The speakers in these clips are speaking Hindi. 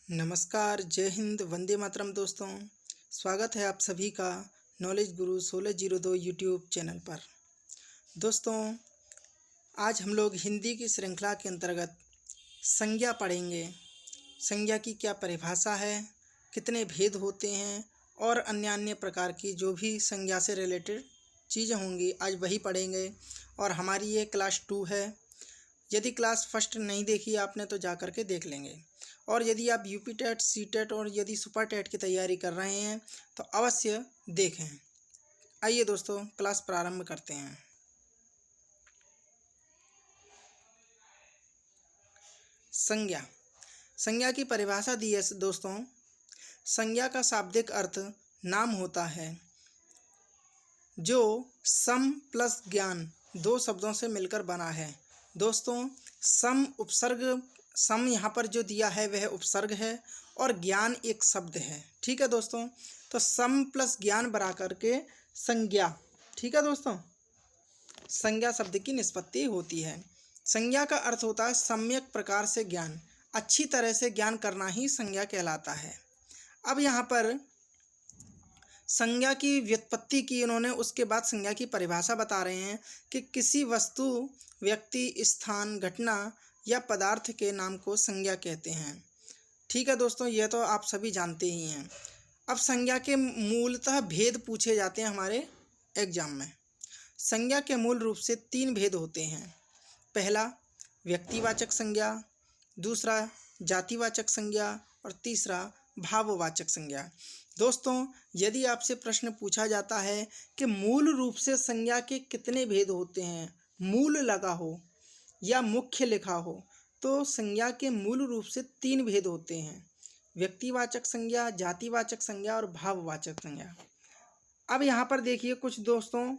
नमस्कार, जय हिंद, वंदे मातरम दोस्तों। स्वागत है आप सभी का नॉलेज गुरु 1602 यूट्यूब चैनल पर। दोस्तों, आज हम लोग हिंदी की श्रृंखला के अंतर्गत संज्ञा पढ़ेंगे। संज्ञा की क्या परिभाषा है, कितने भेद होते हैं और अन्य अन्य प्रकार की जो भी संज्ञा से रिलेटेड चीज़ें होंगी, आज वही पढ़ेंगे। और हमारी ये क्लास 2 है। यदि क्लास फर्स्ट नहीं देखी आपने तो जा कर के देख लेंगे। और यदि आप यूपी टेट, सी टेट और यदि सुपर टेट की तैयारी कर रहे हैं तो अवश्य देखें। आइए दोस्तों, क्लास प्रारंभ करते हैं। संज्ञा। संज्ञा की परिभाषा दी है दोस्तों। संज्ञा का शाब्दिक अर्थ नाम होता है जो सम प्लस ज्ञान दो शब्दों से मिलकर बना है। दोस्तों, सम उपसर्ग, सम यहाँ पर जो दिया है वह उपसर्ग है और ज्ञान एक शब्द है। ठीक है दोस्तों, तो सम प्लस ज्ञान बना करके संज्ञा। ठीक है दोस्तों, संज्ञा शब्द की निष्पत्ति होती है। संज्ञा का अर्थ होता है सम्यक प्रकार से ज्ञान, अच्छी तरह से ज्ञान करना ही संज्ञा कहलाता है। अब यहाँ पर संज्ञा की व्युत्पत्ति की इन्होंने, उसके बाद संज्ञा की परिभाषा बता रहे हैं कि किसी वस्तु, व्यक्ति, स्थान, घटना या पदार्थ के नाम को संज्ञा कहते हैं। ठीक है दोस्तों, यह तो आप सभी जानते ही हैं। अब संज्ञा के मूलतः भेद पूछे जाते हैं हमारे एग्जाम में। संज्ञा के मूल रूप से 3 भेद होते हैं। पहला व्यक्तिवाचक संज्ञा, दूसरा जातिवाचक संज्ञा और तीसरा भाववाचक संज्ञा। दोस्तों, यदि आपसे प्रश्न पूछा जाता है कि मूल रूप से संज्ञा के कितने भेद होते हैं, मूल लगा हो या मुख्य लिखा हो, तो संज्ञा के मूल रूप से 3 भेद होते हैं। व्यक्तिवाचक संज्ञा, जातिवाचक संज्ञा और भाववाचक संज्ञा। अब यहाँ पर देखिए, कुछ दोस्तों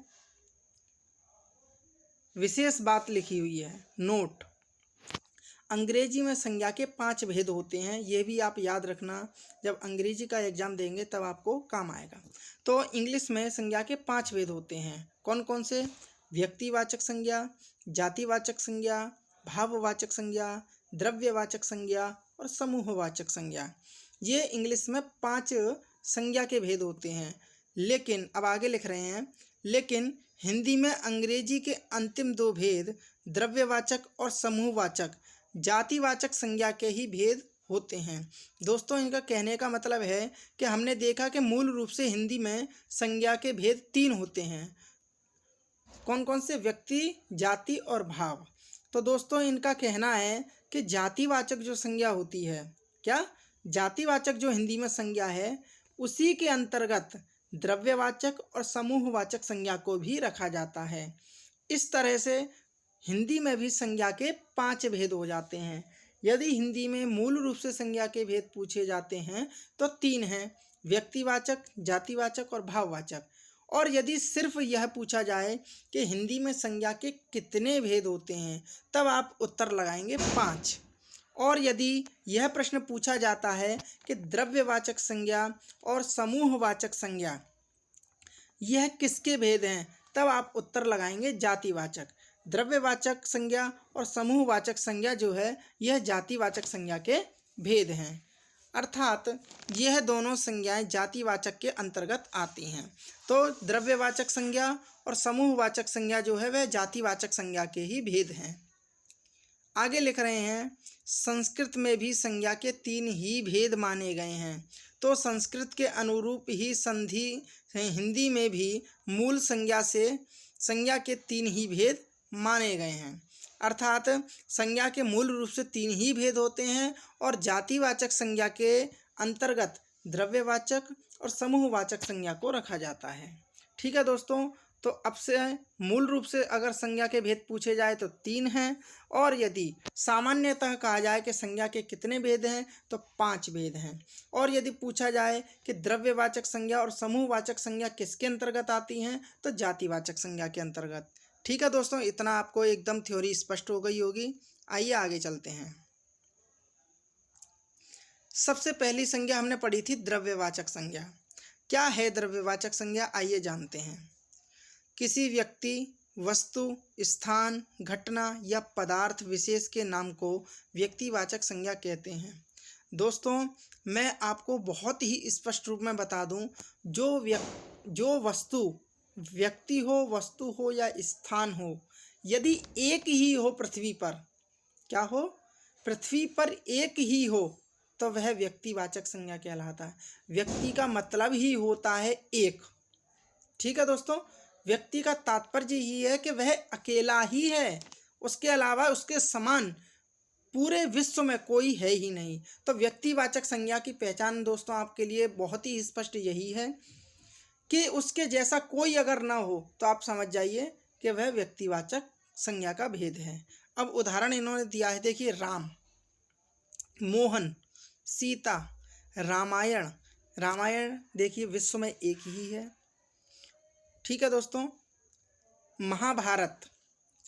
विशेष बात लिखी हुई है, नोट। अंग्रेजी में संज्ञा के 5 भेद होते हैं। ये भी आप याद रखना, जब अंग्रेजी का एग्जाम देंगे तब आपको काम आएगा। तो इंग्लिश में संज्ञा के 5 भेद होते हैं। कौन कौन से? व्यक्तिवाचक संज्ञा, जातिवाचक संज्ञा, भाववाचक संज्ञा, द्रव्यवाचक संज्ञा और समूहवाचक संज्ञा। ये इंग्लिश में 5 संज्ञा के भेद होते हैं। लेकिन अब आगे लिख रहे हैं, लेकिन हिंदी में अंग्रेजी के अंतिम 2 भेद, द्रव्यवाचक और समूहवाचक, जातिवाचक संज्ञा के ही भेद होते हैं। दोस्तों, इनका कहने का मतलब है कि हमने देखा कि मूल रूप से हिंदी में संज्ञा के भेद 3 होते हैं। कौन कौन से? व्यक्ति, जाति और भाव। तो दोस्तों, इनका कहना है कि जातिवाचक जो संज्ञा होती है, क्या? जातिवाचक जो हिंदी में संज्ञा है, उसी के अंतर्गत द्रव्यवाचक और समूहवाचक संज्ञा को भी रखा जाता है। इस तरह से हिंदी में भी संज्ञा के 5 भेद हो जाते हैं। यदि हिंदी में मूल रूप से संज्ञा के भेद पूछे जाते हैं तो 3 हैं, व्यक्तिवाचक, जातिवाचक और भाववाचक। और यदि सिर्फ यह पूछा जाए कि हिंदी में संज्ञा के कितने भेद होते हैं, तब आप उत्तर लगाएंगे 5। और यदि यह प्रश्न पूछा जाता है कि द्रव्यवाचक संज्ञा और समूहवाचक संज्ञा यह किसके भेद हैं, तब आप उत्तर लगाएंगे जातिवाचक। द्रव्यवाचक संज्ञा और समूहवाचक संज्ञा जो है, यह जातिवाचक संज्ञा के भेद हैं। अर्थात यह दोनों संज्ञाएं जातिवाचक के अंतर्गत आती हैं। तो द्रव्यवाचक संज्ञा और समूहवाचक संज्ञा जो है वह जातिवाचक संज्ञा के ही भेद हैं। आगे लिख रहे हैं, संस्कृत में भी संज्ञा के 3 ही भेद माने गए हैं। तो संस्कृत के अनुरूप ही संधि हिंदी में भी मूल संज्ञा से संज्ञा के 3 ही भेद माने गए हैं। अर्थात संज्ञा के मूल रूप से 3 ही भेद होते हैं और जातिवाचक संज्ञा के अंतर्गत द्रव्यवाचक और समूहवाचक संज्ञा को रखा जाता है। ठीक है दोस्तों, तो अब से मूल रूप से अगर संज्ञा के भेद पूछे जाए तो 3 हैं, और यदि सामान्यतः कहा जाए कि संज्ञा के कितने भेद हैं तो 5 भेद हैं। और यदि पूछा जाए कि द्रव्यवाचक संज्ञा और समूहवाचक संज्ञा किसके अंतर्गत आती हैं तो जातिवाचक संज्ञा के अंतर्गत। ठीक है दोस्तों, इतना आपको एकदम थ्योरी स्पष्ट हो गई होगी। आइए आगे चलते हैं। सबसे पहली संज्ञा हमने पढ़ी थी द्रव्यवाचक संज्ञा। क्या है द्रव्यवाचक संज्ञा, आइए जानते हैं। किसी व्यक्ति, वस्तु, स्थान, घटना या पदार्थ विशेष के नाम को व्यक्तिवाचक संज्ञा कहते हैं। दोस्तों मैं आपको बहुत ही स्पष्ट रूप में बता दूं, जो वस्तु, व्यक्ति हो, वस्तु हो या स्थान हो, यदि एक ही हो पृथ्वी पर, क्या हो, पृथ्वी पर एक ही हो, तो वह व्यक्तिवाचक संज्ञा कहलाता है। व्यक्ति का मतलब ही होता है एक। ठीक है दोस्तों, व्यक्ति का तात्पर्य ही है कि वह अकेला ही है, उसके अलावा उसके समान पूरे विश्व में कोई है ही नहीं। तो व्यक्तिवाचक संज्ञा की पहचान दोस्तों आपके लिए बहुत ही स्पष्ट यही है कि उसके जैसा कोई अगर ना हो तो आप समझ जाइए कि वह व्यक्तिवाचक संज्ञा का भेद है। अब उदाहरण इन्होंने दिया है, देखिए, राम, मोहन, सीता, रामायण। रामायण देखिए विश्व में एक ही है। ठीक है दोस्तों, महाभारत,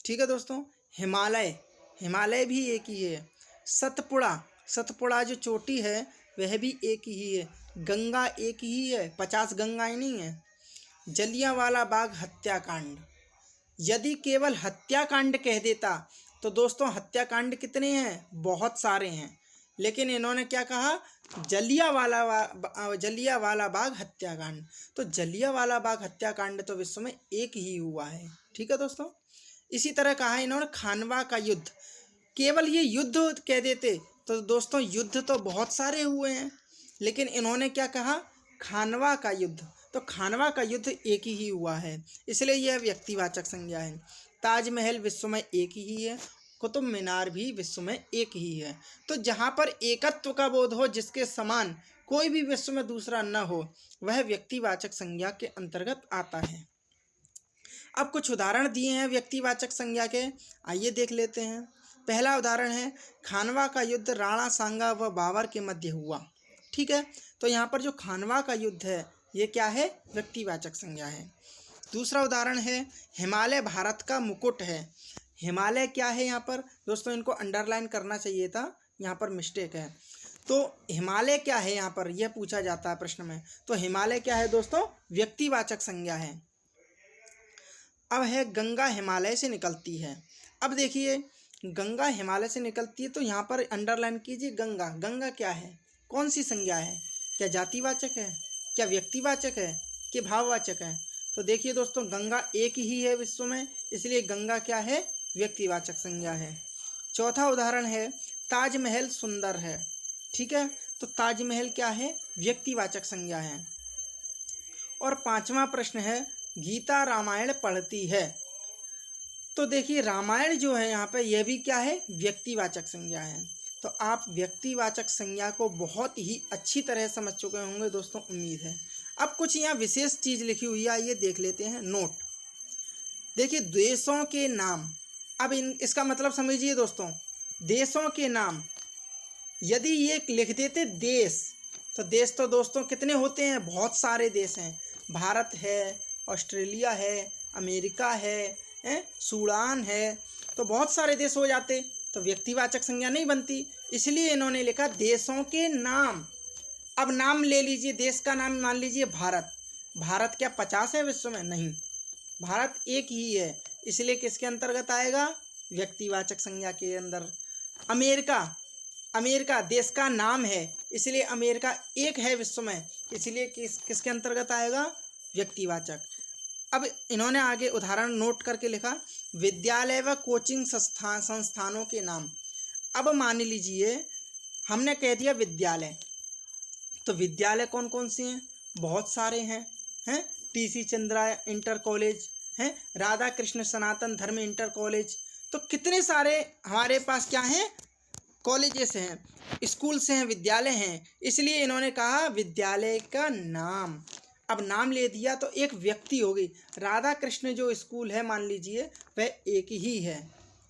ठीक है दोस्तों, हिमालय, हिमालय भी एक ही है। सतपुड़ा, सतपुड़ा जो चोटी है वह भी एक ही है। गंगा एक ही है, 50 गंगाएं नहीं है। जलियांवाला बाग हत्याकांड, यदि केवल हत्याकांड कह देता तो दोस्तों हत्याकांड कितने हैं, बहुत सारे हैं, लेकिन इन्होंने क्या कहा, जलियांवाला बाग हत्याकांड। तो जलियांवाला बाग हत्याकांड तो विश्व में एक ही हुआ है। ठीक है दोस्तों, इसी तरह कहा है इन्होंने खानवा का युद्ध। केवल ये युद्ध कह देते तो दोस्तों युद्ध तो बहुत सारे हुए हैं, लेकिन इन्होंने क्या कहा, खानवा का युद्ध। तो खानवा का युद्ध एक ही हुआ है, इसलिए यह व्यक्तिवाचक संज्ञा है। ताजमहल विश्व में एक ही है, कुतुब मीनार भी विश्व में एक ही है। तो जहाँ पर एकत्व का बोध हो, जिसके समान कोई भी विश्व में दूसरा न हो, वह व्यक्तिवाचक संज्ञा के अंतर्गत आता है। अब कुछ उदाहरण दिए हैं व्यक्तिवाचक संज्ञा के, आइए देख लेते हैं। पहला उदाहरण है, खानवा का युद्ध राणा सांगा व बाबर के मध्य हुआ। ठीक है, तो यहाँ पर जो खानवा का युद्ध है ये क्या है, व्यक्तिवाचक संज्ञा है। दूसरा उदाहरण है, हिमालय भारत का मुकुट है। हिमालय क्या है, यहाँ पर दोस्तों इनको अंडरलाइन करना चाहिए था, यहाँ पर मिस्टेक है। तो हिमालय क्या है, यहाँ पर यह पूछा जाता है प्रश्न में। तो हिमालय क्या है दोस्तों, व्यक्तिवाचक संज्ञा है। अब है, गंगा हिमालय से निकलती है। अब देखिए, गंगा हिमालय से निकलती है, तो यहाँ पर अंडरलाइन कीजिए, गंगा, गंगा क्या है, कौन सी संज्ञा है, क्या जातिवाचक है, क्या व्यक्तिवाचक है, कि भाववाचक है। तो देखिए दोस्तों, गंगा एक ही है विश्व में, इसलिए गंगा क्या है, व्यक्तिवाचक संज्ञा है। चौथा उदाहरण है, ताजमहल सुंदर है। ठीक है, तो ताजमहल क्या है, व्यक्तिवाचक संज्ञा है। और पांचवा प्रश्न है, गीता रामायण पढ़ती है। तो देखिए, रामायण जो है यहाँ पे, यह भी क्या है, व्यक्तिवाचक संज्ञा है। तो आप व्यक्तिवाचक संज्ञा को बहुत ही अच्छी तरह समझ चुके होंगे दोस्तों, उम्मीद है। अब कुछ यहाँ विशेष चीज़ लिखी हुई है, आइए देख लेते हैं। नोट, देखिए, देशों के नाम। अब इसका मतलब समझिए दोस्तों, देशों के नाम, यदि ये लिख देते देश, तो देश तो दोस्तों कितने होते हैं, बहुत सारे देश हैं। भारत है, ऑस्ट्रेलिया है, अमेरिका है, सूडान है, तो बहुत सारे देश हो जाते, तो व्यक्तिवाचक संज्ञा नहीं बनती। इसलिए इन्होंने लिखा देशों के नाम। अब नाम ले लीजिए, देश का नाम मान लीजिए भारत। भारत क्या 50 है विश्व में, नहीं, भारत एक ही है, इसलिए किसके अंतर्गत आएगा, व्यक्तिवाचक संज्ञा के अंदर। अमेरिका, अमेरिका देश का नाम है, इसलिए अमेरिका एक है विश्व में, इसलिए किसके अंतर्गत आएगा, व्यक्तिवाचक। अब इन्होंने आगे उदाहरण नोट करके लिखा, विद्यालय व कोचिंग संस्थानों के नाम। अब मान लीजिए हमने कह दिया विद्यालय, तो विद्यालय कौन कौन से हैं, बहुत सारे हैं, टीसी चंद्रा इंटर कॉलेज हैं, राधा कृष्ण सनातन धर्म इंटर कॉलेज। तो कितने सारे हमारे पास क्या हैं, कॉलेजेस हैं, स्कूल्स हैं, विद्यालय हैं, इसलिए इन्होंने कहा विद्यालय का नाम। अब नाम ले दिया तो एक व्यक्ति हो गई। राधा कृष्ण जो स्कूल है मान लीजिए वह एक ही है,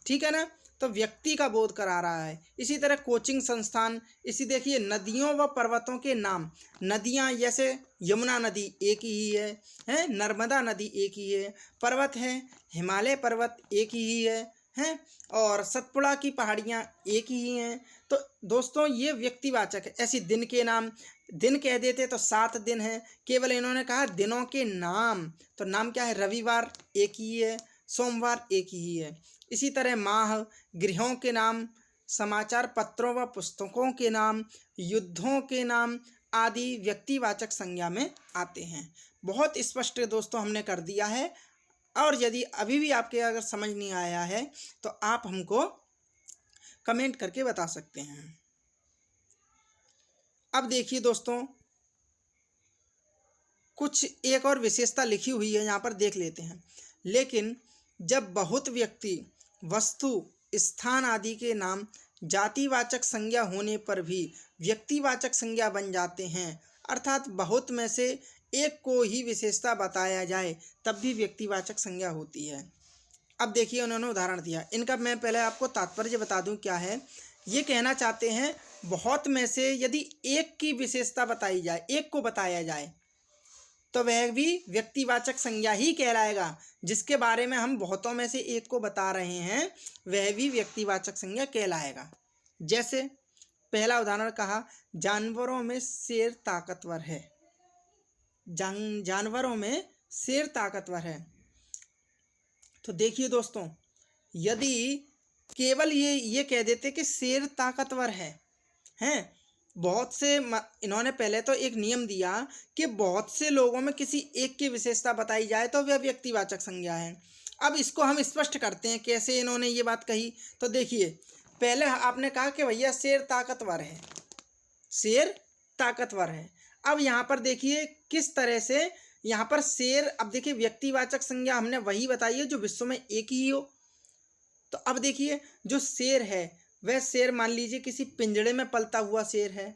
ठीक है ना, तो व्यक्ति का बोध करा रहा है। इसी तरह कोचिंग संस्थान, इसी देखिए, नदियों व पर्वतों के नाम। नदियाँ जैसे यमुना नदी एक ही है, नर्मदा नदी एक ही है, पर्वत है, हिमालय पर्वत एक ही है, और सतपुड़ा की पहाड़ियाँ एक ही हैं। तो दोस्तों ये व्यक्तिवाचक है। ऐसी दिन के नाम, दिन कह देते तो 7 दिन हैं, केवल इन्होंने कहा दिनों के नाम, तो नाम क्या है, रविवार एक ही है, सोमवार एक ही है। इसी तरह माह, ग्रहों के नाम, समाचार पत्रों व पुस्तकों के नाम, युद्धों के नाम आदि व्यक्तिवाचक संज्ञा में आते हैं। बहुत स्पष्ट दोस्तों हमने कर दिया है, और यदि अभी भी आपके अगर समझ नहीं आया है तो आप हमको कमेंट करके बता सकते हैं। अब देखिए दोस्तों, कुछ एक और विशेषता लिखी हुई है, यहाँ पर देख लेते हैं। लेकिन जब बहुत व्यक्ति, वस्तु, स्थान आदि के नाम जातिवाचक संज्ञा होने पर भी व्यक्तिवाचक संज्ञा बन जाते हैं, अर्थात बहुत में से एक को ही विशेषता बताया जाए तब भी व्यक्तिवाचक संज्ञा होती है। अब देखिए उन्होंने उदाहरण दिया, इनका मैं पहले आपको तात्पर्य बता दूं क्या है। ये कहना चाहते हैं बहुत में से यदि एक की विशेषता बताई जाए, एक को बताया जाए, तो वह भी व्यक्तिवाचक संज्ञा ही कहलाएगा। जिसके बारे में हम बहुतों में से एक को बता रहे हैं वह भी व्यक्तिवाचक संज्ञा कहलाएगा। जैसे पहला उदाहरण कहा, जानवरों में शेर ताकतवर है। जानवरों में शेर ताकतवर है। तो देखिए दोस्तों, यदि केवल ये कह देते कि शेर ताकतवर हैं, बहुत से इन्होंने पहले तो एक नियम दिया कि बहुत से लोगों में किसी एक की विशेषता बताई जाए तो वह व्यक्तिवाचक संज्ञा है। अब इसको हम स्पष्ट करते हैं कैसे इन्होंने ये बात कही। तो देखिए, पहले आपने कहा कि भैया शेर ताकतवर है, शेर ताकतवर है। अब यहाँ पर देखिए किस तरह से यहाँ पर शेर, अब देखिए व्यक्तिवाचक संज्ञा हमने वही बताई है जो विश्व में एक ही हो। तो अब देखिए जो शेर है वह शेर मान लीजिए किसी पिंजड़े में पलता हुआ शेर है,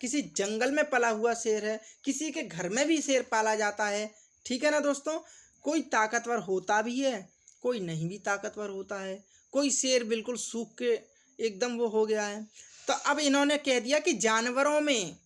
किसी जंगल में पला हुआ शेर है, किसी के घर में भी शेर पाला जाता है। ठीक है ना दोस्तों, कोई ताकतवर होता भी है, कोई नहीं भी ताकतवर होता है, कोई शेर बिल्कुल सूख के एकदम वो हो गया है। तो अब इन्होंने कह दिया कि जानवरों में,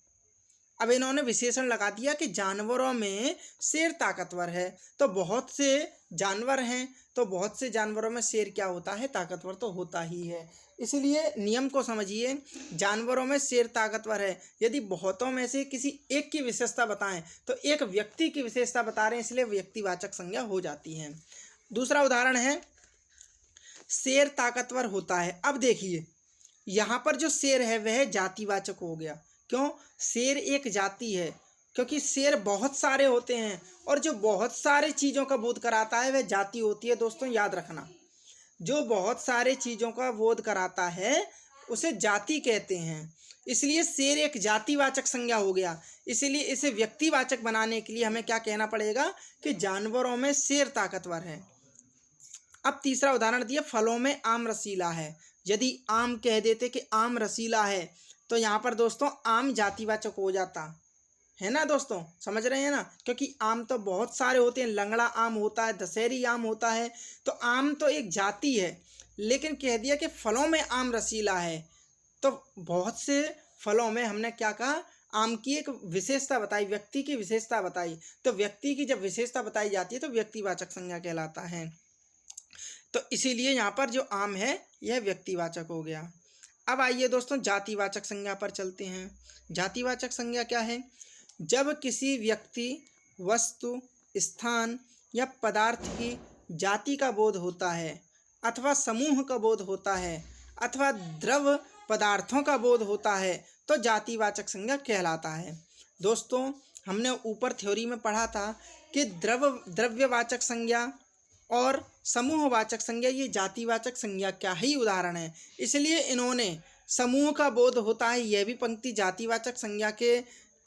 अब इन्होंने विशेषण लगा दिया कि जानवरों में शेर ताकतवर है। तो बहुत से जानवर हैं, तो बहुत से जानवरों में शेर क्या होता है, ताकतवर तो होता ही है। इसलिए नियम को समझिए, जानवरों में शेर ताकतवर है। यदि बहुतों में से किसी एक की विशेषता बताएं तो एक व्यक्ति की विशेषता बता रहे हैं, इसलिए व्यक्तिवाचक संज्ञा हो जाती है। दूसरा उदाहरण है, शेर ताकतवर होता है। अब देखिए यहाँ पर जो शेर है वह जातिवाचक हो गया। क्यों? शेर एक जाति है, क्योंकि शेर बहुत सारे होते हैं और जो बहुत सारे चीज़ों का बोध कराता है वह जाति होती है। दोस्तों याद रखना, जो बहुत सारे चीज़ों का बोध कराता है उसे जाति कहते हैं। इसलिए शेर एक जातिवाचक संज्ञा हो गया। इसलिए इसे व्यक्तिवाचक बनाने के लिए हमें क्या कहना पड़ेगा कि जानवरों में शेर ताकतवर है। अब तीसरा उदाहरण दिया, फलों में आम रसीला है। यदि आम कह देते कि आम रसीला है तो यहाँ पर दोस्तों आम जातिवाचक हो जाता है ना दोस्तों, समझ रहे हैं ना, क्योंकि आम तो बहुत सारे होते हैं, लंगड़ा आम होता है, दशहरी आम होता है, तो आम तो एक जाति है। लेकिन कह दिया कि फलों में आम रसीला है, तो बहुत से फलों में हमने क्या कहा, आम की एक विशेषता बताई, व्यक्ति की विशेषता बताई। तो व्यक्ति की जब विशेषता बताई जाती है तो व्यक्तिवाचक संज्ञा कहलाता है। तो इसीलिए यहाँ पर जो आम है यह व्यक्तिवाचक हो गया। अब आइए दोस्तों जातिवाचक संज्ञा पर चलते हैं। जातिवाचक संज्ञा क्या है? जब किसी व्यक्ति, वस्तु, स्थान या पदार्थ की जाति का बोध होता है अथवा समूह का बोध होता है अथवा द्रव पदार्थों का बोध होता है तो जातिवाचक संज्ञा कहलाता है। दोस्तों हमने ऊपर थ्योरी में पढ़ा था कि द्रव्यवाचक संज्ञा और समूहवाचक संज्ञा ये जातिवाचक संज्ञा क्या ही उदाहरण है। इसलिए इन्होंने समूह का बोध होता है यह भी पंक्ति जातिवाचक संज्ञा के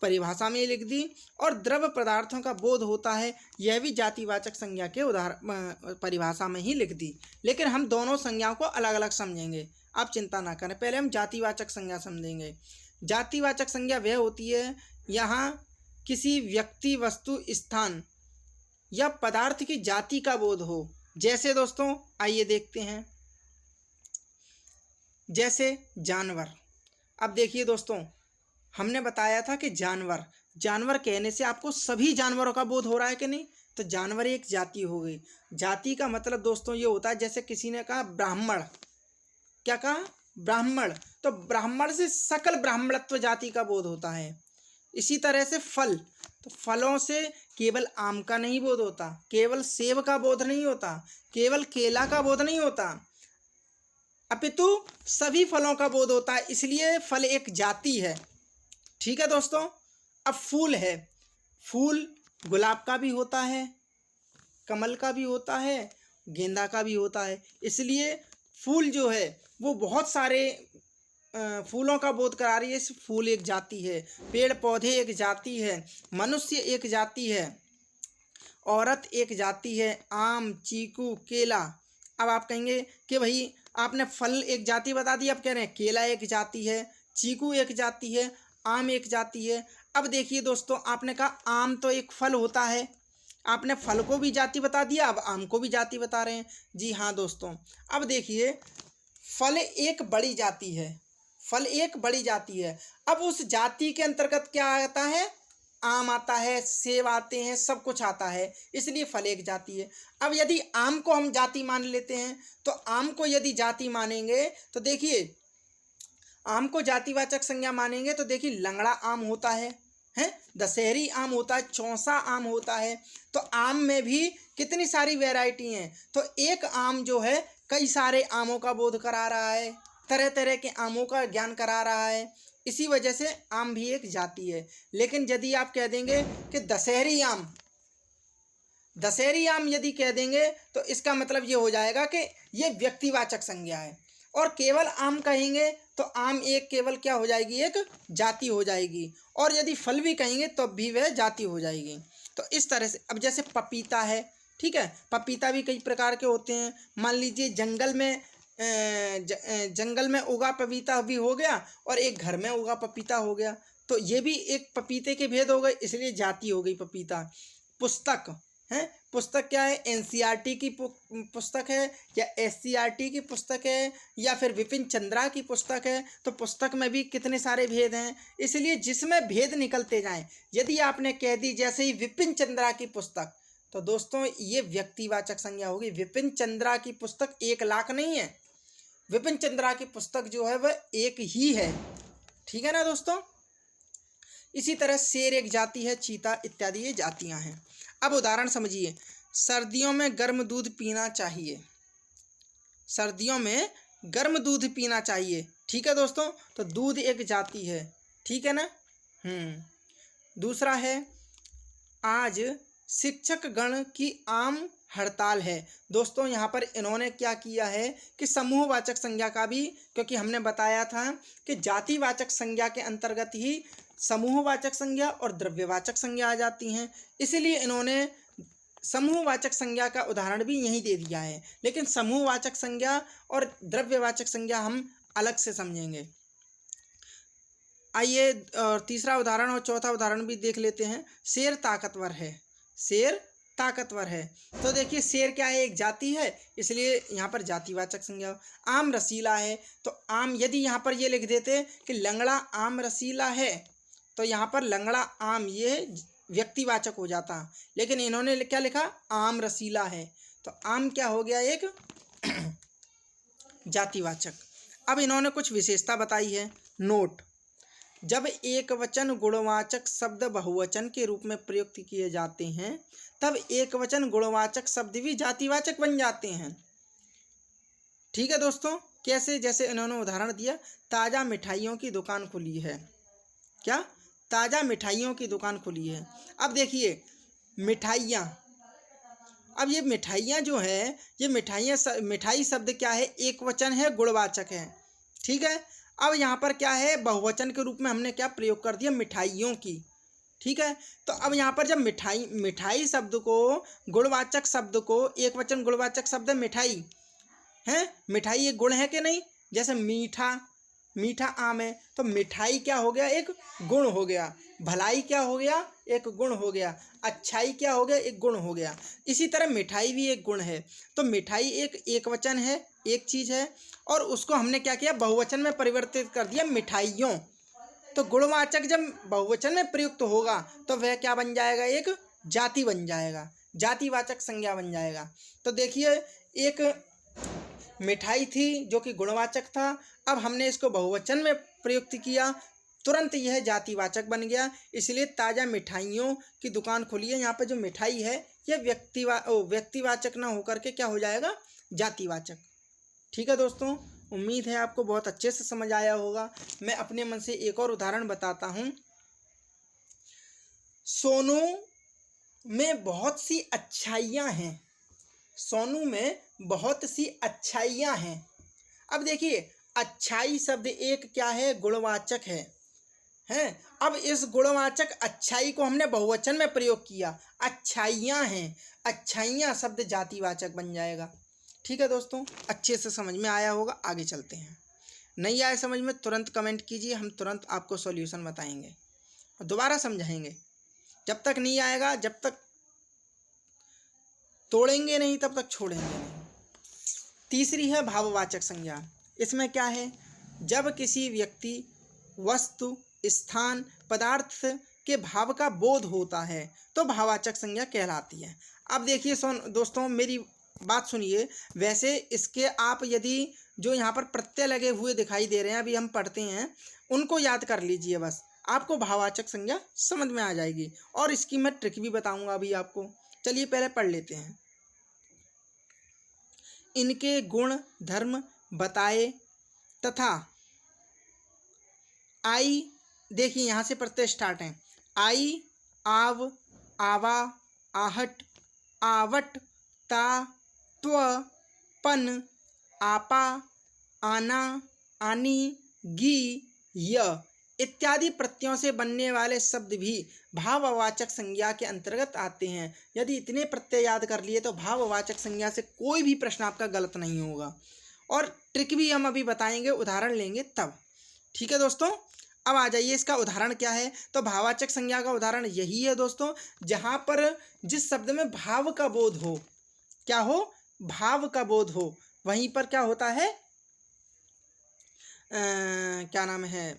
परिभाषा में लिख दी, और द्रव पदार्थों का बोध होता है यह भी जातिवाचक संज्ञा के परिभाषा में ही लिख दी। लेकिन हम दोनों संज्ञाओं को अलग अलग समझेंगे, आप चिंता ना करें। पहले हम जातिवाचक संज्ञा समझेंगे। जातिवाचक संज्ञा वह होती है यहाँ किसी व्यक्ति, वस्तु, स्थान या पदार्थ की जाति का बोध हो। जैसे दोस्तों आइए देखते हैं, जैसे जानवर। अब देखिए दोस्तों हमने बताया था कि जानवर कहने से आपको सभी जानवरों का बोध हो रहा है कि नहीं, तो जानवर एक जाति हो गई। जाति का मतलब दोस्तों ये होता है, जैसे किसी ने कहा ब्राह्मण, क्या कहा? ब्राह्मण, तो ब्राह्मण से सकल ब्राह्मणत्व जाति का बोध होता है। इसी तरह से फल, तो फलों से केवल आम का नहीं बोध होता, केवल सेब का बोध नहीं होता, केवल केला का बोध नहीं होता, अपितु सभी फलों का बोध होता है, इसलिए फल एक जाति है। ठीक है दोस्तों। अब फूल है, फूल गुलाब का भी होता है, कमल का भी होता है, गेंदा का भी होता है, इसलिए फूल जो है वो बहुत सारे फूलों का बोध करा रही है। इस फूल एक जाति है, पेड़ पौधे एक जाति है, मनुष्य एक जाति है, औरत एक जाति है, आम, चीकू, केला। अब आप कहेंगे कि भाई आपने फल एक जाति बता दी, अब कह रहे हैं केला एक जाति है, चीकू एक जाति है, आम एक जाति है। अब देखिए दोस्तों, आपने कहा आम तो एक फल होता है, आपने फल को भी जाति बता दिया, अब आम को भी जाति बता रहे हैं। जी हाँ दोस्तों। अब देखिए, फल एक बड़ी जाति है, फल एक बड़ी जाति है। अब उस जाति के अंतर्गत क्या आता है? आम आता है, सेब आते हैं, सब कुछ आता है, इसलिए फल एक जाति है। अब यदि आम को हम जाति मान लेते हैं, तो आम को यदि जाति मानेंगे तो देखिए, आम को जातिवाचक संज्ञा मानेंगे तो देखिए लंगड़ा आम होता है, दशहरी आम होता है, चौसा आम होता है। तो आम में भी कितनी सारी वैरायटी हैं, तो एक आम जो है कई सारे आमों का बोध करा रहा है, तरह तरह के आमों का ज्ञान करा रहा है, इसी वजह से आम भी एक जाति है। लेकिन यदि आप कह देंगे कि दशहरी आम यदि कह देंगे तो इसका मतलब ये हो जाएगा कि ये व्यक्तिवाचक संज्ञा है, और केवल आम कहेंगे तो आम एक केवल क्या हो जाएगी? एक जाति हो जाएगी। और यदि फल भी कहेंगे तो भी वह जाति हो जाएगी। तो इस तरह से, अब जैसे पपीता है, ठीक है, पपीता भी कई प्रकार के होते हैं। मान लीजिए जंगल में उगा पपीता भी हो गया, और एक घर में उगा पपीता हो गया, तो ये भी एक पपीते के भेद हो गए, इसलिए जाति हो गई पपीता। पुस्तक है, पुस्तक क्या है? एनसीईआरटी की पुस्तक है, या एससीईआरटी की पुस्तक है, या फिर विपिन चंद्रा की पुस्तक है। तो पुस्तक में भी कितने सारे भेद हैं, इसलिए जिसमें भेद निकलते जाएं। यदि आपने कह दी जैसे ही विपिन चंद्रा की पुस्तक, तो दोस्तों ये व्यक्तिवाचक संज्ञा होगी। विपिन चंद्रा की पुस्तक 1 लाख नहीं है, विपिन चंद्रा की पुस्तक जो है वह एक ही है। ठीक है ना दोस्तों। इसी तरह शेर एक जाति है, चीता इत्यादि ये जातियां हैं। अब उदाहरण समझिए, सर्दियों में गर्म दूध पीना चाहिए, सर्दियों में गर्म दूध पीना चाहिए। ठीक है दोस्तों, तो दूध एक जाति है, ठीक है ना। दूसरा है, आज शिक्षक गण की आम हड़ताल है। दोस्तों यहाँ पर इन्होंने क्या किया है कि समूहवाचक संज्ञा का भी, क्योंकि हमने बताया था कि जातिवाचक संज्ञा के अंतर्गत ही समूहवाचक संज्ञा और द्रव्यवाचक संज्ञा आ जाती हैं, इसीलिए इन्होंने समूहवाचक संज्ञा का उदाहरण भी यहीं दे दिया है। लेकिन समूहवाचक संज्ञा और द्रव्यवाचक संज्ञा हम अलग से समझेंगे। आइए और तीसरा उदाहरण और चौथा उदाहरण भी देख लेते हैं। शेर ताकतवर है, शेर ताकतवर है। तो देखिए शेर क्या है? एक जाति है, इसलिए यहाँ पर जातिवाचक संज्ञा। आम रसीला है, तो आम यदि यहाँ पर ये लिख देते कि लंगड़ा आम रसीला है, तो यहाँ पर लंगड़ा आम ये व्यक्तिवाचक हो जाता, लेकिन इन्होंने क्या लिखा? आम रसीला है, तो आम क्या हो गया? एक जातिवाचक। अब इन्होंने कुछ विशेषता बताई है। नोट, जब एक वचन गुणवाचक शब्द बहुवचन के रूप में प्रयुक्त किए जाते हैं, तब एक वचन गुणवाचक शब्द भी जातिवाचक बन जाते हैं। ठीक है दोस्तों, कैसे? जैसे इन्होंने उदाहरण दिया, ताज़ा मिठाइयों की दुकान खुली है। क्या? ताज़ा मिठाइयों की दुकान खुली है। अब देखिए मिठाइयाँ, अब ये मिठाइयाँ जो है, ये मिठाई शब्द क्या है? एक वचन है, गुणवाचक है। ठीक है। अब यहाँ पर क्या है? बहुवचन के रूप में हमने क्या प्रयोग कर दिया? मिठाइयों की। ठीक है। तो अब यहाँ पर जब मिठाई शब्द को, गुणवाचक शब्द को, एक वचन गुणवाचक शब्द मिठाई है, मिठाई एक गुण है कि नहीं? जैसे मीठा आम है, तो मिठाई क्या हो गया? एक गुण हो गया। भलाई क्या हो गया? एक गुण हो गया। अच्छाई क्या हो गया? एक गुण हो गया। इसी तरह मिठाई भी एक गुण है। तो मिठाई एक वचन है, एक चीज़ है, और उसको हमने क्या किया? बहुवचन में परिवर्तित कर दिया, मिठाइयों। तो गुणवाचक जब बहुवचन में प्रयुक्त होगा तो वह क्या बन जाएगा? एक जाति बन जाएगा, जातिवाचक संज्ञा बन जाएगा। तो देखिए एक मिठाई थी जो कि गुणवाचक था, अब हमने इसको बहुवचन में प्रयुक्त किया, तुरंत यह जातिवाचक बन गया। इसलिए ताज़ा मिठाइयों की दुकान खुली है, यहाँ पे जो मिठाई है यह व्यक्तिवाचक ना होकर के क्या हो जाएगा? जातिवाचक। ठीक है दोस्तों, उम्मीद है आपको बहुत अच्छे से समझ आया होगा। मैं अपने मन से एक और उदाहरण बताता हूँ। सोनू में बहुत सी अच्छाइयाँ हैं। सोनू में बहुत सी अच्छाइयाँ हैं। अब देखिए, अच्छाई शब्द एक क्या है, गुणवाचक है, हैं। अब इस गुणवाचक अच्छाई को हमने बहुवचन में प्रयोग किया, अच्छाइयाँ हैं। अच्छाइयाँ शब्द जातिवाचक बन जाएगा। ठीक है दोस्तों, अच्छे से समझ में आया होगा। आगे चलते हैं। नहीं आए समझ में तुरंत कमेंट कीजिए, हम तुरंत आपको सॉल्यूशन बताएंगे और दोबारा समझाएंगे। जब तक नहीं आएगा, जब तक तोड़ेंगे नहीं तब तक छोड़ेंगे नहीं। तीसरी है भाववाचक संज्ञा। इसमें क्या है, जब किसी व्यक्ति, वस्तु, स्थान, पदार्थ के भाव का बोध होता है तो भाववाचक संज्ञा कहलाती है। अब देखिए दोस्तों, मेरी बात सुनिए। वैसे इसके आप यदि जो यहाँ पर प्रत्यय लगे हुए दिखाई दे रहे हैं, अभी हम पढ़ते हैं, उनको याद कर लीजिए बस, आपको भाववाचक संज्ञा समझ में आ जाएगी। और इसकी मैं ट्रिक भी बताऊंगा अभी आपको। चलिए पहले पढ़ लेते हैं। इनके गुण धर्म बताए तथा आई, देखिए यहाँ से प्रत्यय स्टार्ट है। आई, आव, आवा, आहट, आवट, ता, त्व, पन, आपा, आना, आनी, गी, य इत्यादि प्रत्ययों से बनने वाले शब्द भी भाववाचक संज्ञा के अंतर्गत आते हैं। यदि इतने प्रत्यय याद कर लिए तो भाववाचक संज्ञा से कोई भी प्रश्न आपका गलत नहीं होगा। और ट्रिक भी हम अभी बताएंगे, उदाहरण लेंगे तब। ठीक है दोस्तों, अब आ जाइए, इसका उदाहरण क्या है। तो भाववाचक संज्ञा का उदाहरण यही है दोस्तों, जहाँ पर जिस शब्द में भाव का बोध हो, क्या हो, भाव का बोध हो, वहीं पर क्या होता है, क्या नाम है,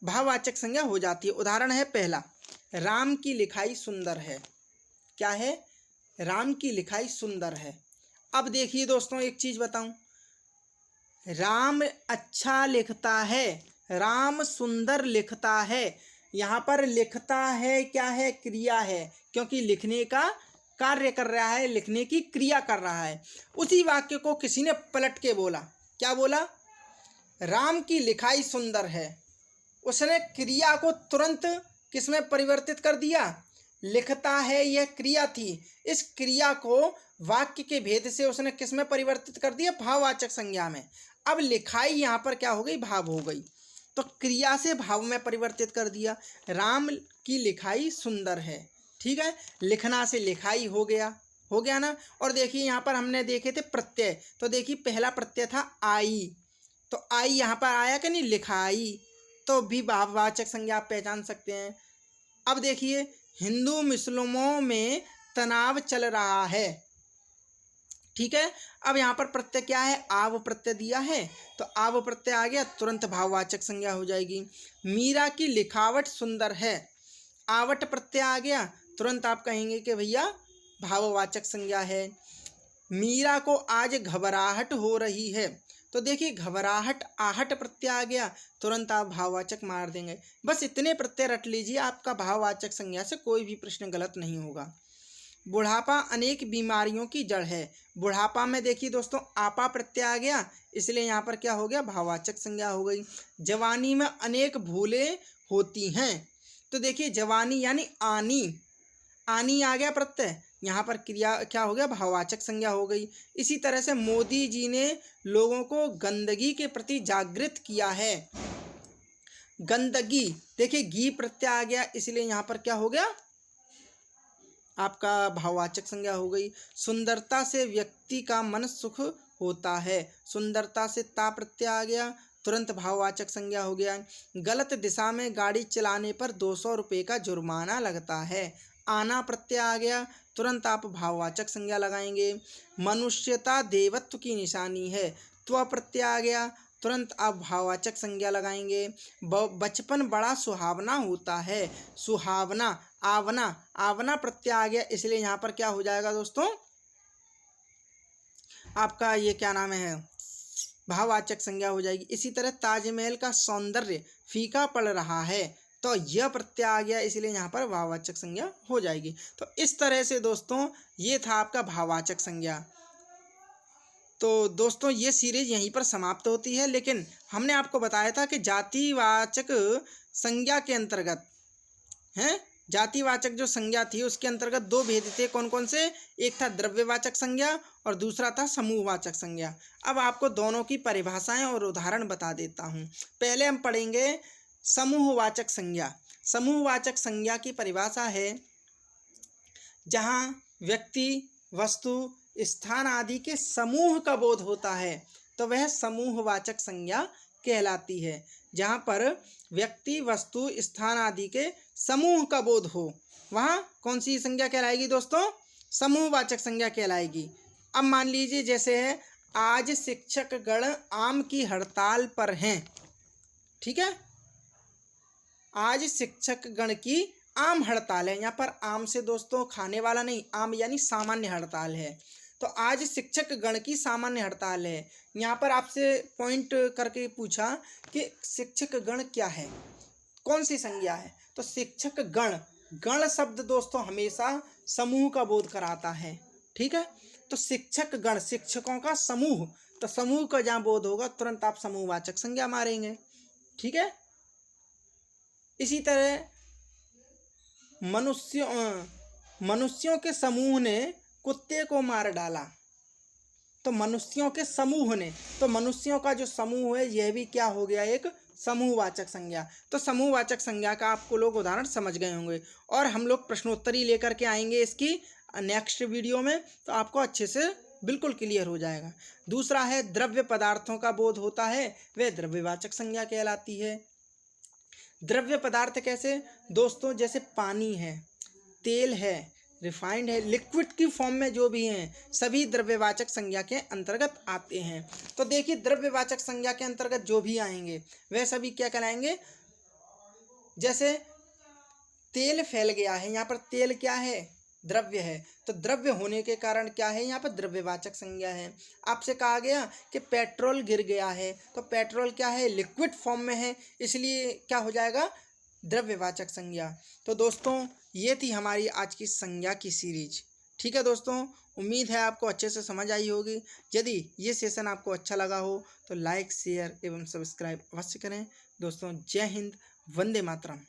भाववाचक संज्ञा हो जाती है। उदाहरण है पहला, राम की लिखाई सुंदर है। क्या है, राम की लिखाई सुंदर है। अब देखिए दोस्तों, एक चीज बताऊं, राम अच्छा लिखता है, राम सुंदर लिखता है। यहाँ पर लिखता है क्या है, क्रिया है, क्योंकि लिखने का कार्य कर रहा है, लिखने की क्रिया कर रहा है। उसी वाक्य को किसी ने पलट के बोला, क्या बोला, राम की लिखाई सुंदर है। उसने क्रिया को तुरंत किसमें परिवर्तित कर दिया, लिखता है, यह क्रिया थी। इस क्रिया को वाक्य के भेद से उसने किसमें परिवर्तित कर दिया, भाववाचक संज्ञा में। अब लिखाई यहाँ पर क्या हो गई, भाव हो गई। तो क्रिया से भाव में परिवर्तित कर दिया। राम की लिखाई सुंदर है, ठीक है, लिखना से लिखाई हो गया ना। और देखिए यहाँ पर हमने देखे थे प्रत्यय, तो देखिए पहला प्रत्यय था आई, तो आई यहाँ पर आया कि नहीं, लिखाई, तो भी भाववाचक संज्ञा आप पहचान सकते हैं। अब देखिए, हिंदू मुस्लिमों में तनाव चल रहा है, ठीक है। अब यहाँ पर प्रत्यय क्या है, आव प्रत्यय दिया है, तो आव प्रत्यय आ गया, तुरंत भाववाचक संज्ञा हो जाएगी। मीरा की लिखावट सुंदर है, आवट प्रत्यय आ गया, तुरंत आप कहेंगे कि भैया भाववाचक संज्ञा है। मीरा को आज घबराहट हो रही है, तो देखिए घबराहट आहट प्रत्यय आ गया, तुरंत आप भाववाचक मार देंगे। बस इतने प्रत्यय रट लीजिए, आपका भाववाचक संज्ञा से कोई भी प्रश्न गलत नहीं होगा। बुढ़ापा अनेक बीमारियों की जड़ है। बुढ़ापा में देखिए दोस्तों आपा प्रत्यय आ गया, इसलिए यहाँ पर क्या हो गया, भाववाचक संज्ञा हो गई। जवानी में अनेक भूलें होती हैं, तो देखिए जवानी यानी आनी, आनी आ गया प्रत्यय, यहाँ पर क्रिया क्या हो गया, भाववाचक संज्ञा हो गई। इसी तरह से मोदी जी ने लोगों को गंदगी के प्रति जागृत किया है। गंदगी, देखिए गी प्रत्यय आ गया, इसलिए यहाँ पर क्या हो गया, आपका भाववाचक संज्ञा हो गई। सुंदरता से व्यक्ति का मन सुख होता है, सुंदरता से ता प्रत्यय आ गया, तुरंत भाववाचक संज्ञा हो गया। गलत दिशा में गाड़ी चलाने पर 200 रुपये का जुर्माना लगता है, आना प्रत्यय आ गया, तुरंत आप भाववाचक संज्ञा लगाएंगे। मनुष्यता देवत्व की निशानी है, त्व प्रत्यय आ गया, तुरंत आप भाववाचक संज्ञा लगाएंगे। बचपन बड़ा सुहावना होता है, सुहावना, आवना, आवना प्रत्यय आ गया, इसलिए यहाँ पर क्या हो जाएगा दोस्तों, आपका ये क्या नाम है, भाववाचक संज्ञा हो जाएगी। इसी तरह ताजमहल का सौंदर्य फीका पड़ रहा है, तो यह प्रत्यय आ गया, इसलिए यहाँ पर भाववाचक संज्ञा हो जाएगी। तो इस तरह से दोस्तों ये था आपका भाववाचक संज्ञा। तो दोस्तों ये सीरीज यहीं पर समाप्त होती है, लेकिन हमने आपको बताया था कि जातिवाचक संज्ञा के अंतर्गत हैं, जातिवाचक जो संज्ञा थी उसके अंतर्गत दो भेद थे। कौन कौन से? एक था द्रव्यवाचक संज्ञा और दूसरा था समूहवाचक संज्ञा। अब आपको दोनों की परिभाषाएं और उदाहरण बता देता हूं। पहले हम पढ़ेंगे समूहवाचक संज्ञा। समूहवाचक संज्ञा की परिभाषा है जहां व्यक्ति, वस्तु, स्थान आदि के समूह का बोध होता है तो वह समूहवाचक संज्ञा कहलाती है। जहाँ पर व्यक्ति, वस्तु, स्थान आदि के समूह का बोध हो वहाँ कौन सी संज्ञा कहलाएगी दोस्तों? समूहवाचक संज्ञा कहलाएगी। अब मान लीजिए जैसे है, आज शिक्षक गण आम की हड़ताल पर हैं। ठीक है, आज शिक्षक गण की आम हड़ताल है। यहाँ पर आम से दोस्तों खाने वाला नहीं, आम यानी सामान्य हड़ताल है। तो आज शिक्षक गण की सामान्य हड़ताल है। यहाँ पर आपसे पॉइंट करके पूछा कि शिक्षक गण क्या है, कौन सी संज्ञा है? तो शिक्षक गण, गण शब्द दोस्तों हमेशा समूह का बोध कराता है। ठीक है, तो शिक्षक गण, शिक्षकों का समूह, तो समूह का जहाँ बोध होगा तुरंत आप समूहवाचक संज्ञा मारेंगे। ठीक है, इसी तरह मनुष्यों के समूह ने कुत्ते को मार डाला। तो मनुष्यों के समूह ने, तो मनुष्यों का जो समूह है यह भी क्या हो गया? एक समूहवाचक संज्ञा। तो समूहवाचक संज्ञा का आपको लोग उदाहरण समझ गए होंगे और हम लोग प्रश्नोत्तरी लेकर के आएंगे इसकी नेक्स्ट वीडियो में, तो आपको अच्छे से बिल्कुल क्लियर हो जाएगा। दूसरा है द्रव्य पदार्थों का बोध होता है, वह द्रव्यवाचक संज्ञा कहलाती है। द्रव्य पदार्थ कैसे दोस्तों? जैसे पानी है, तेल है, रिफाइंड है, लिक्विड की फॉर्म में जो भी हैं सभी द्रव्यवाचक संज्ञा के अंतर्गत आते हैं। तो देखिए द्रव्यवाचक संज्ञा के अंतर्गत जो भी आएंगे वह सभी क्या कहलाएंगे? जैसे तेल फैल गया है, यहाँ पर तेल क्या है? द्रव्य है। तो द्रव्य होने के कारण क्या है? यहाँ पर द्रव्यवाचक संज्ञा है। आपसे कहा गया कि पेट्रोल गिर गया है, तो पेट्रोल क्या है? लिक्विड फॉर्म में है, इसलिए क्या हो जाएगा? द्रव्यवाचक संज्ञा। तो दोस्तों ये थी हमारी आज की संज्ञा की सीरीज। ठीक है दोस्तों, उम्मीद है आपको अच्छे से समझ आई होगी। यदि ये सेशन आपको अच्छा लगा हो तो लाइक, शेयर एवं सब्सक्राइब अवश्य करें। दोस्तों जय हिंद, वंदे मातरम।